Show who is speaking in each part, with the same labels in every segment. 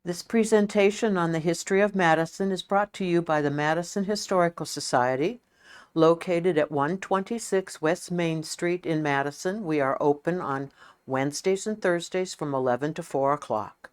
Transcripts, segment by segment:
Speaker 1: This presentation on the history of Madison is brought to you by the Madison Historical Society, located at 126 West Main Street in Madison. We are open on Wednesdays and Thursdays from 11 to 4 o'clock.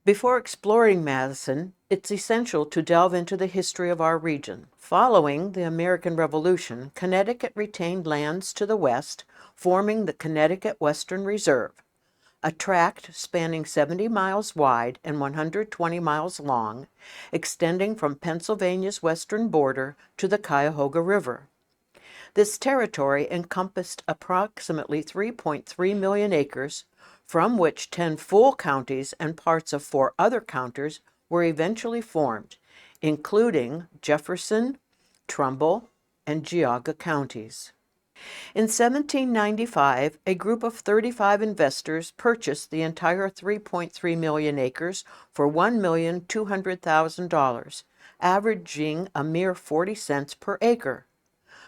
Speaker 1: Before exploring Madison, it's essential to delve into the history of our region. Following the American Revolution, Connecticut retained lands to the west, forming the Connecticut Western Reserve, a tract spanning 70 miles wide and 120 miles long, extending from Pennsylvania's western border to the Cuyahoga River. This territory encompassed approximately 3.3 million acres, from which 10 full counties and parts of 4 other counties were eventually formed, including Jefferson, Trumbull, and Geauga counties. In 1795, a group of 35 investors purchased the entire 3.3 million acres for $1,200,000, averaging a mere 40 cents per acre.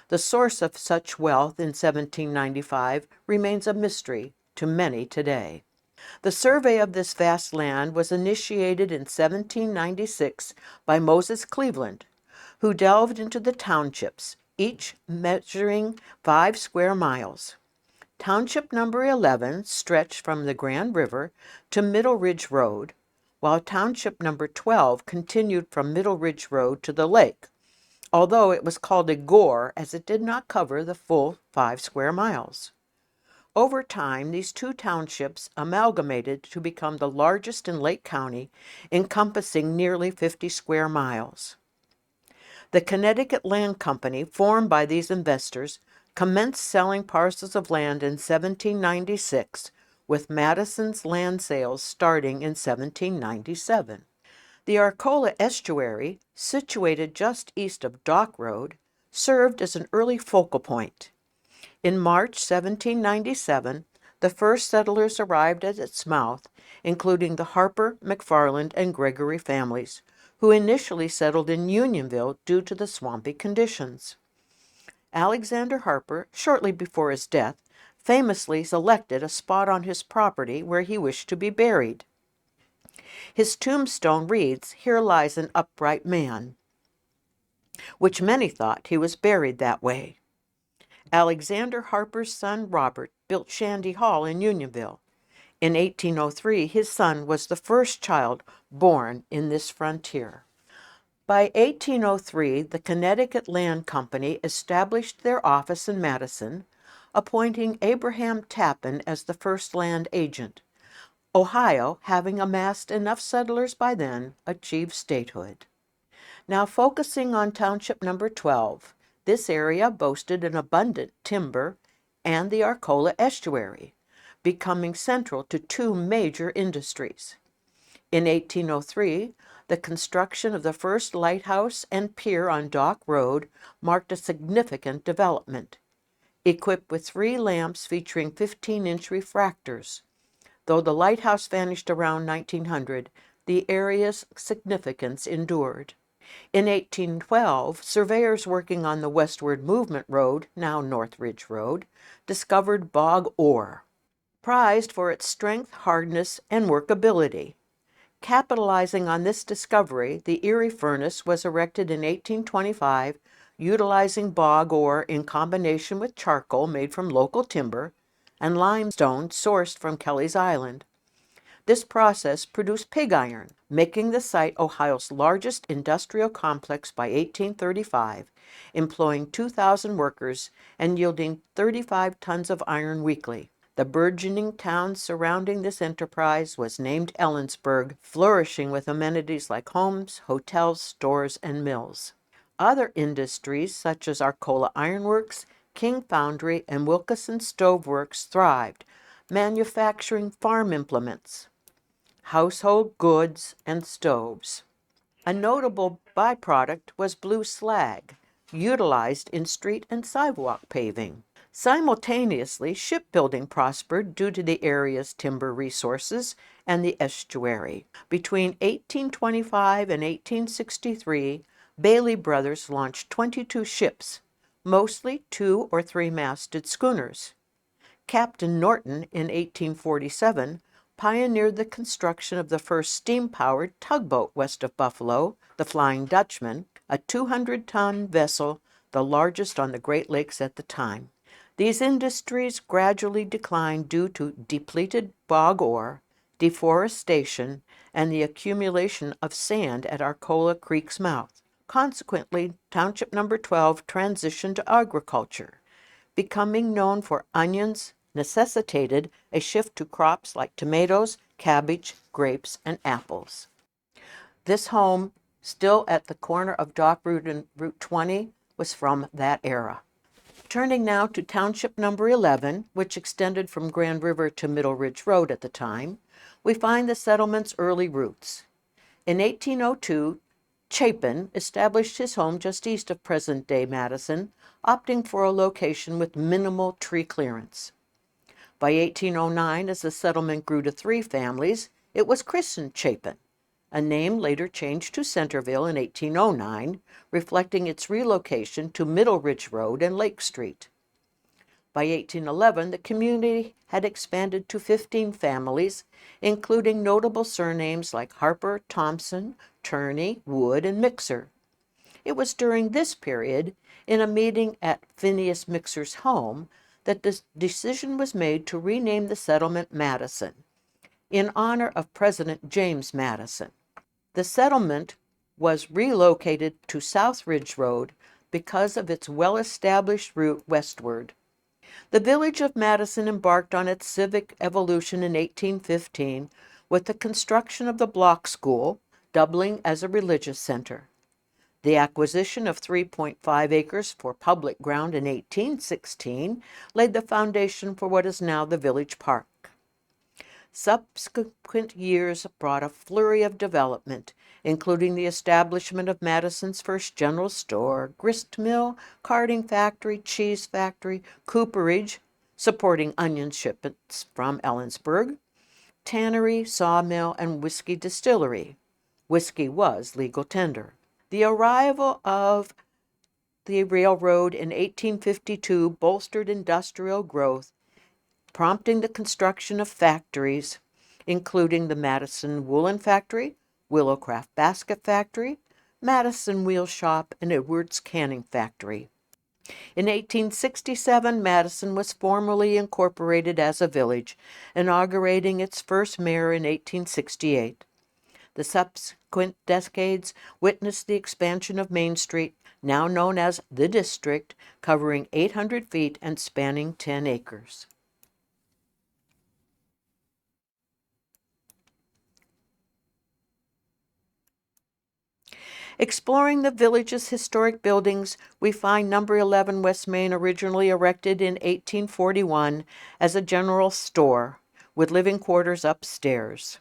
Speaker 1: The source of such wealth in 1795 remains a mystery to many today. The survey of this vast land was initiated in 1796 by Moses Cleveland, who delved into the townships, each measuring 5 square miles. Township number 11 stretched from the Grand River to Middle Ridge Road, while Township number 12 continued from Middle Ridge Road to the lake, although it was called a gore as it did not cover the full 5 square miles. Over time, these 2 townships amalgamated to become the largest in Lake County, encompassing nearly 50 square miles. The Connecticut Land Company, formed by these investors, commenced selling parcels of land in 1796, with Madison's land sales starting in 1797. The Arcola Estuary, situated just east of Dock Road, served as an early focal point. In March 1797, the first settlers arrived at its mouth, including the Harper, McFarland, and Gregory families, who initially settled in Unionville due to the swampy conditions. Alexander Harper, shortly before his death, famously selected a spot on his property where he wished to be buried. His tombstone reads, "Here lies an upright man," which many thought he was buried that way. Alexander Harper's son Robert built Shandy Hall in Unionville. In 1803, his son was the first child born in this frontier. By 1803, the Connecticut Land Company established their office in Madison, appointing Abraham Tappan as the first land agent. Ohio, having amassed enough settlers by then, achieved statehood. Now focusing on Township number 12, this area boasted an abundant timber and the Arcola Estuary, becoming central to 2 major industries. In 1803, the construction of the first lighthouse and pier on Dock Road marked a significant development, equipped with 3 lamps featuring 15-inch refractors. Though the lighthouse vanished around 1900, the area's significance endured. In 1812, surveyors working on the Westward Movement Road, now North Ridge Road, discovered bog ore, prized for its strength, hardness, and workability. Capitalizing on this discovery, the Erie Furnace was erected in 1825, utilizing bog ore in combination with charcoal made from local timber and limestone sourced from Kelly's Island. This process produced pig iron, making the site Ohio's largest industrial complex by 1835, employing 2,000 workers and yielding 35 tons of iron weekly. The burgeoning town surrounding this enterprise was named Ellensburg, flourishing with amenities like homes, hotels, stores, and mills. Other industries such as Arcola Ironworks, King Foundry, and Wilkeson Stove Works thrived, manufacturing farm implements, household goods, and stoves. A notable byproduct was blue slag, utilized in street and sidewalk paving. Simultaneously, shipbuilding prospered due to the area's timber resources and the estuary. Between 1825 and 1863, Bailey Brothers launched 22 ships, mostly 2- or 3-masted schooners. Captain Norton, in 1847, pioneered the construction of the first steam-powered tugboat west of Buffalo, the Flying Dutchman, a 200-ton vessel, the largest on the Great Lakes at the time. These industries gradually declined due to depleted bog ore, deforestation, and the accumulation of sand at Arcola Creek's mouth. Consequently, Township Number 12 transitioned to agriculture. Becoming known for onions necessitated a shift to crops like tomatoes, cabbage, grapes, and apples. This home, still at the corner of Dock Road and Route 20, was from that era. Turning now to Township Number 11, which extended from Grand River to Middle Ridge Road at the time, we find the settlement's early roots. In 1802, Chapin established his home just east of present-day Madison, opting for a location with minimal tree clearance. By 1809, as the settlement grew to 3 families, it was christened Chapin, a name later changed to Centerville in 1809, reflecting its relocation to Middle Ridge Road and Lake Street. By 1811, the community had expanded to 15 families, including notable surnames like Harper, Thompson, Turney, Wood, and Mixer. It was during this period, in a meeting at Phineas Mixer's home, that the decision was made to rename the settlement Madison, in honor of President James Madison. The settlement was relocated to South Ridge Road because of its well-established route westward. The village of Madison embarked on its civic evolution in 1815 with the construction of the block school, doubling as a religious center. The acquisition of 3.5 acres for public ground in 1816 laid the foundation for what is now the village park. Subsequent years brought a flurry of development, including the establishment of Madison's first general store, grist mill, carding factory, cheese factory, cooperage, supporting onion shipments from Ellensburg, tannery, sawmill, and whiskey distillery. Whiskey was legal tender. The arrival of the railroad in 1852 bolstered industrial growth, prompting the construction of factories, including the Madison Woolen Factory, Willowcraft Basket Factory, Madison Wheel Shop, and Edwards Canning Factory. In 1867, Madison was formally incorporated as a village, inaugurating its first mayor in 1868. The subsequent decades witnessed the expansion of Main Street, now known as the District, covering 800 feet and spanning 10 acres. Exploring the village's historic buildings, we find Number 11 West Main, originally erected in 1841 as a general store with living quarters upstairs.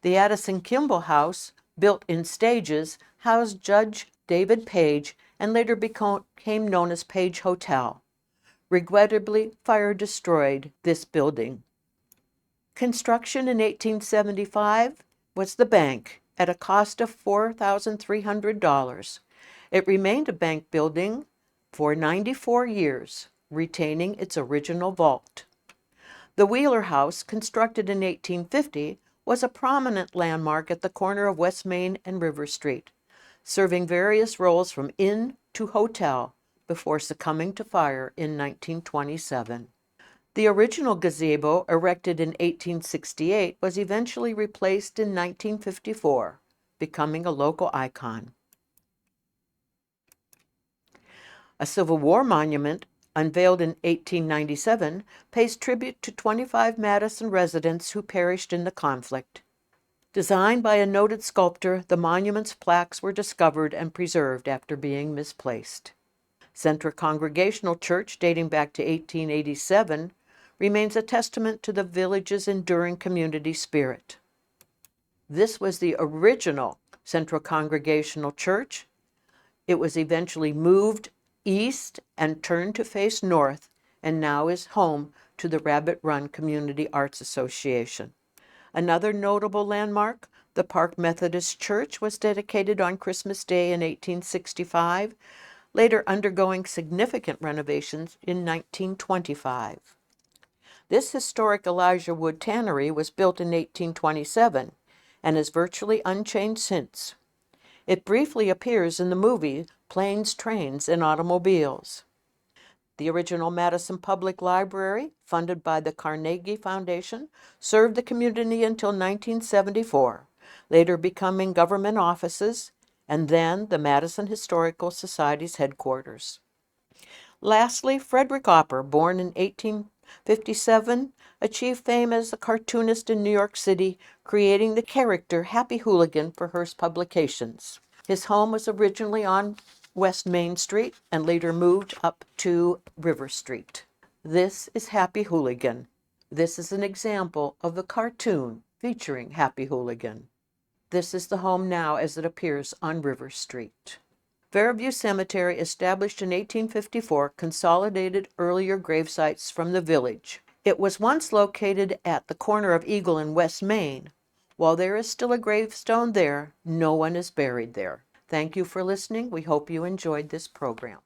Speaker 1: The Addison Kimball House, built in stages, housed Judge David Page and later became known as Page Hotel. Regrettably, fire destroyed this building. Construction in 1875 was the bank, at a cost of $4,300. It remained a bank building for 94 years, retaining its original vault. The Wheeler House, constructed in 1850, was a prominent landmark at the corner of West Main and River Street, serving various roles from inn to hotel before succumbing to fire in 1927. The original gazebo, erected in 1868, was eventually replaced in 1954, becoming a local icon. A Civil War monument, unveiled in 1897, pays tribute to 25 Madison residents who perished in the conflict. Designed by a noted sculptor, the monument's plaques were discovered and preserved after being misplaced. Central Congregational Church, dating back to 1887, remains a testament to the village's enduring community spirit. This was the original Central Congregational Church. It was eventually moved east and turned to face north, and now is home to the Rabbit Run Community Arts Association. Another notable landmark, the Park Methodist Church, was dedicated on Christmas Day in 1865, later undergoing significant renovations in 1925. This historic Elijah Wood tannery was built in 1827 and is virtually unchanged since. It briefly appears in the movie Planes, Trains, and Automobiles. The original Madison Public Library, funded by the Carnegie Foundation, served the community until 1974, later becoming government offices, and then the Madison Historical Society's headquarters. Lastly, Frederick Opper, born in 1857, achieved fame as a cartoonist in New York City, creating the character Happy Hooligan for Hearst Publications. His home was originally on West Main Street and later moved up to River Street. This is Happy Hooligan. This is an example of the cartoon featuring Happy Hooligan. This is the home now as it appears on River Street. Fairview Cemetery, established in 1854, consolidated earlier gravesites from the village. It was once located at the corner of Eagle and West Main. While there is still a gravestone there, no one is buried there. Thank you for listening. We hope you enjoyed this program.